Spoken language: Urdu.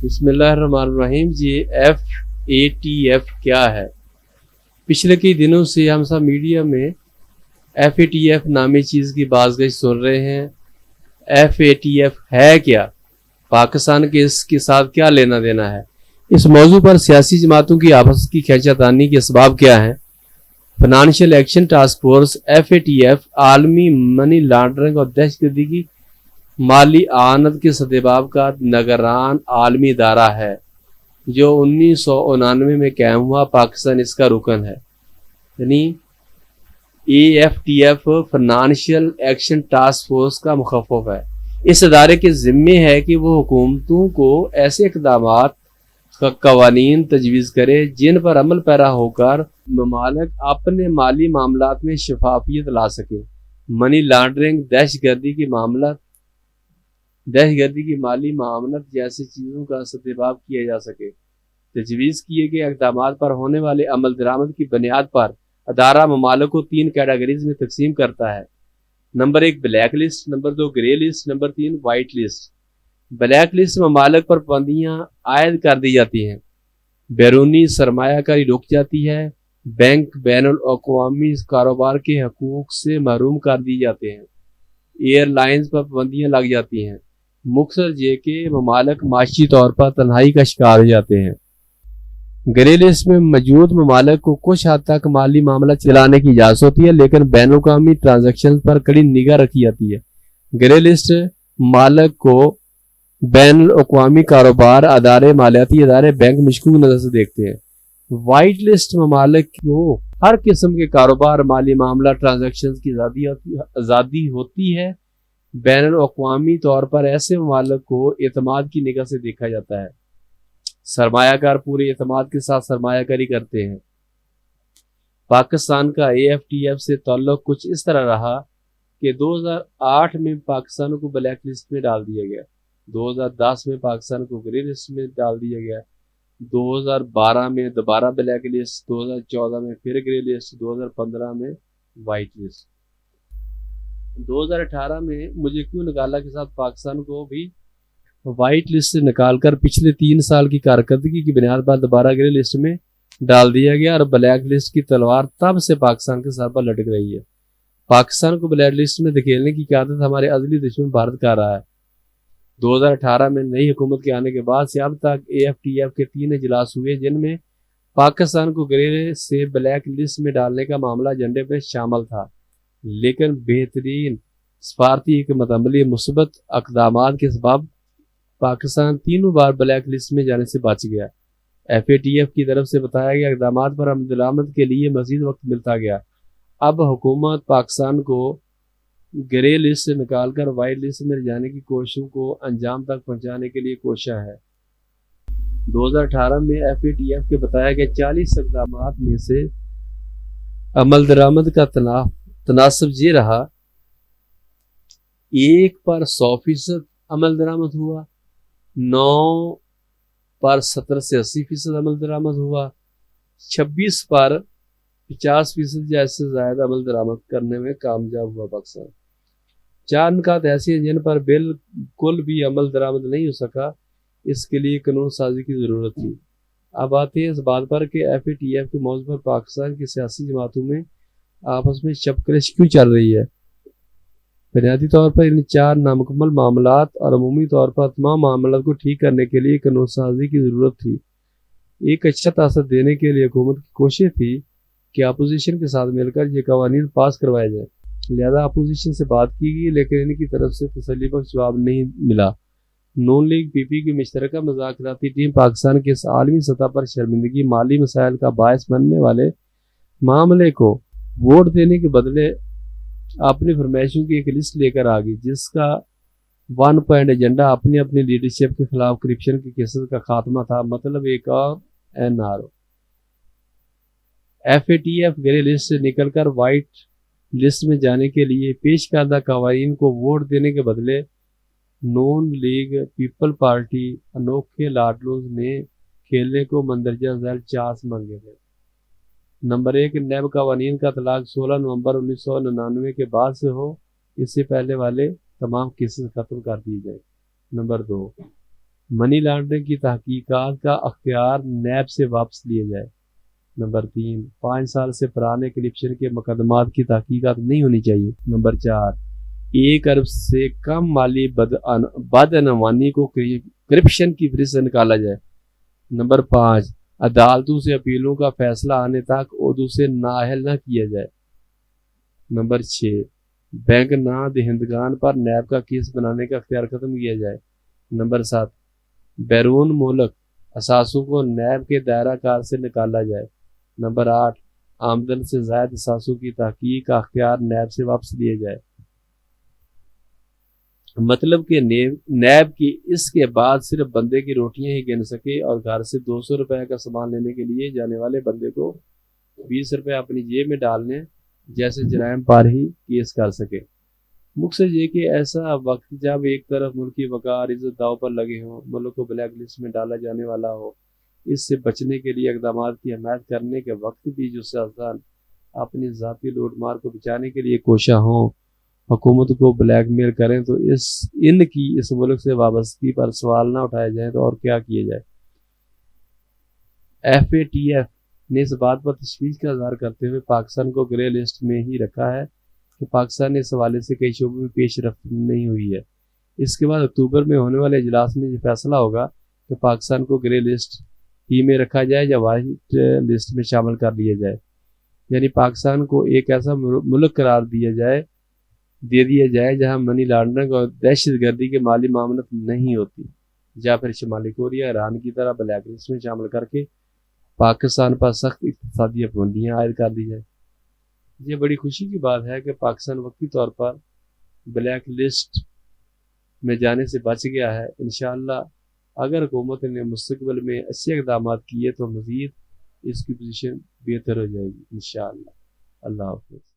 بسم اللہ الرحمن الرحیم. جی FATF کیا ہے؟ پچھلے کئی دنوں سے ہم سب میڈیا میں FATF نامی چیز کی بازگشت سن رہے ہیں. FATF ہے کیا؟ پاکستان کے اس کے ساتھ کیا لینا دینا ہے؟ اس موضوع پر سیاسی جماعتوں کی آپس کی کھینچاتانی کے اسباب کیا ہیں؟ Financial action task force FATF عالمی منی لانڈرنگ اور دہشت گردی کی مالی اعانت کے سدباب کا نگران عالمی ادارہ ہے جو 1999 میں قائم ہوا. پاکستان اس کا رکن ہے. یعنی AFTF financial action task force کا مخفف ہے. اس ادارے کے ذمے ہے کہ وہ حکومتوں کو ایسے اقدامات قوانین تجویز کرے جن پر عمل پیرا ہو کر ممالک اپنے مالی معاملات میں شفافیت لا سکے. منی لانڈرنگ، دہشت گردی کی مالی معاملات جیسی چیزوں کا سدباب کیا جا سکے. تجویز کیے گئے اقدامات پر ہونے والے عمل درآمد کی بنیاد پر ادارہ ممالک کو 3 کیٹیگریز میں تقسیم کرتا ہے. Number 1 black list, number 2 grey list, number 3 white list. Black list ممالک پر پابندیاں عائد کر دی جاتی ہیں. بیرونی سرمایہ کاری رک جاتی ہے. بینک بین الاقوامی کاروبار کے حقوق سے محروم کر دی جاتے ہیں. ایئر لائنز پر پابندیاں لگ جاتی ہیں. مختصر یہ کہ ممالک معاشی طور پر تنہائی کا شکار ہو جاتے ہیں. گرے لسٹ میں موجود ممالک کو کچھ حد تک مالی معاملہ چلانے کی اجازت ہوتی ہے، لیکن بین الاقوامی ٹرانزیکشن پر کڑی نگاہ رکھی جاتی ہے. گرے لسٹ ممالک کو بین الاقوامی کاروبار ادارے، مالیاتی ادارے، بینک مشکوک نظر سے دیکھتے ہیں. وائٹ لسٹ ممالک کو ہر قسم کے کاروبار، مالی معاملہ، ٹرانزیکشن کی آزادی ہوتی ہے. بین الاقوامی طور پر ایسے ممالک کو اعتماد کی نگاہ سے دیکھا جاتا ہے. سرمایہ کار پورے اعتماد کے ساتھ سرمایہ کاری کرتے ہیں. پاکستان کا AFTF سے تعلق کچھ اس طرح رہا کہ 2008 میں پاکستان کو بلیک لسٹ میں ڈال دیا گیا، 2010 میں پاکستان کو گرے لسٹ میں ڈال دیا گیا، 2012 میں دوبارہ بلیک لسٹ، 2014 میں پھر گرے لسٹ، 2015 میں وائٹ لسٹ. 2018 میں مجھے کیوں نکالا کے ساتھ پاکستان کو بھی وائٹ لسٹ سے نکال کر پچھلے 3 سال کی کارکردگی کی بنیاد پر دوبارہ گرے لسٹ میں ڈال دیا گیا، اور بلیک لسٹ کی تلوار تب سے پاکستان کے سر پر لٹک رہی ہے. پاکستان کو بلیک لسٹ میں دھکیلنے کی قیادت ہمارے ازلی دشمن بھارت کا رہا ہے. 2018 میں نئی حکومت کے آنے کے بعد سے اب تک AFTF کے 3 اجلاس ہوئے جن میں پاکستان کو گرے سے بلیک لسٹ میں ڈالنے کا معاملہ ایجنڈے پہ شامل تھا، لیکن بہترین سفارتی حکمت عملی مثبت اقدامات کے سبب پاکستان 3 بار بلیک لسٹ میں جانے سے بچ گیا. FATF کی طرف سے بتایا گیا اقدامات پر عمل درآمد کے لیے مزید وقت ملتا گیا. اب حکومت پاکستان کو گرے لسٹ سے نکال کر وائٹ لسٹ میں جانے کی کوششوں کو انجام تک پہنچانے کے لیے کوشاں ہے. 2018 میں FATF کے بتایا گیا 40 اقدامات میں سے عمل درآمد کا تناسب یہ رہا: 1 پر 100% عمل درآمد ہوا، 9 پر 70 سے 80% عمل درآمد ہوا، 26 پر 50% یا اس سے زائد عمل درآمد کرنے میں کامیاب ہوا. پاکستان 4 نکات ایسے ہیں جن پر بالکل بھی عمل درآمد نہیں ہو سکا. اس کے لیے قانون سازی کی ضرورت تھی. اب آتے ہیں اس بات پر کہ FATF کے موضوع پر پاکستان کی سیاسی جماعتوں میں آپس میں چپکرش کیوں چل رہی ہے. بنیادی طور پر ان 4 نامکمل معاملات اور عمومی طور پر تمام معاملات کو ٹھیک کرنے کے لیے قانون سازی کی ضرورت تھی. ایک اچھا تاثر دینے کے لیے حکومت کی کوشش تھی کہ اپوزیشن کے ساتھ مل کر یہ قوانین پاس کروائے جائیں. لہذا اپوزیشن سے بات کی گئی، لیکن ان کی طرف سے تسلی بخش جواب نہیں ملا. نون لیگ PP کی مشترکہ مذاکراتی ٹیم پاکستان کے اس عالمی سطح پر شرمندگی، مالی مسائل کا باعث بننے والے معاملے کو ووٹ دینے کے بدلے اپنی فرمائشوں کی ایک لسٹ لے کر آ گئی، جس کا 1 پوائنٹ ایجنڈا اپنی لیڈرشپ کے خلاف کرپشن کے کیسز کا خاتمہ تھا. مطلب ایک اور NRO. FATF گرے لسٹ سے نکل کر وائٹ لسٹ میں جانے کے لیے پیش کردہ قوانین کو ووٹ دینے کے بدلے نون لیگ پیپل پارٹی انوکھے لاڈلوز نے کھیلنے کو مندرجہ ذیل چانس مانگے تھے. نمبر 1 نیب قوانین کا اطلاق 16 نومبر 1999 کے بعد سے ہو، اس سے پہلے والے تمام کیسز ختم کر دیے جائیں. نمبر 2 منی لانڈرنگ کی تحقیقات کا اختیار نیب سے واپس لیا جائے۔ نمبر 3، 5 سال سے پرانے کرپشن کے مقدمات کی تحقیقات نہیں ہونی چاہیے۔ نمبر 4، 1 ارب سے کم مالی بدعنوانی کو کرپشن کی فہرست سے نکالا جائے۔ نمبر 5، عدالتوں سے اپیلوں کا فیصلہ آنے تک عہدوں سے نااہل نہ کیا جائے۔ نمبر 6، بینک نہ دہندگان پر نیب کا کیس بنانے کا اختیار ختم کیا جائے۔ نمبر 7، بیرون ملک اثاثوں کو نیب کے دائرہ کار سے نکالا جائے۔ نمبر 8، آمدن سے زائد اثاثوں کی تحقیق کا اختیار نیب سے واپس لیا جائے۔ مطلب کہ نیب کی اس کے بعد صرف بندے کی روٹیاں ہی گن سکے اور گھر سے 200 روپے کا سامان لینے کے لیے جانے والے بندے کو 20 روپے اپنی جیب میں ڈالنے جیسے جرائم پر ہی کیس کر سکے۔ مقصد یہ کہ ایسا وقت جب ایک طرف ملکی وقار عزت داؤ پر لگے ہوں، ملک کو بلیک لسٹ میں ڈالا جانے والا ہو، اس سے بچنے کے لیے اقدامات کی حمایت کرنے کے وقت بھی جو سیاستدان اپنی ذاتی لوٹ مار کو بچانے کے لیے کوشاں ہوں، حکومت کو بلیک میل کریں تو ان کی اس ملک سے وابستگی پر سوال نہ اٹھائے جائیں تو اور کیا کیے جائے۔ FATF نے اس بات پر تشویش کا اظہار کرتے ہوئے پاکستان کو گرے لسٹ میں ہی رکھا ہے کہ پاکستان اس حوالے سے کئی شعبوں میں پیش رفت نہیں ہوئی ہے۔ اس کے بعد اکتوبر میں ہونے والے اجلاس میں یہ فیصلہ ہوگا کہ پاکستان کو گرے لسٹ ہی میں رکھا جائے یا وائٹ لسٹ میں شامل کر لیا جائے، یعنی پاکستان کو ایک ایسا ملک قرار دے دیا جائے جہاں منی لانڈرنگ اور دہشت گردی کے مالی معاملات نہیں ہوتی، یا پھر شمالی کوریا، ایران کی طرح بلیک لسٹ میں شامل کر کے پاکستان پر سخت اقتصادی پابندیاں عائد کر دی جائے۔ یہ بڑی خوشی کی بات ہے کہ پاکستان وقتی طور پر بلیک لسٹ میں جانے سے بچ گیا ہے۔ انشاءاللہ اگر حکومت نے مستقبل میں اچھے اقدامات کیے تو مزید اس کی پوزیشن بہتر ہو جائے گی انشاءاللہ۔ اللہ حافظ۔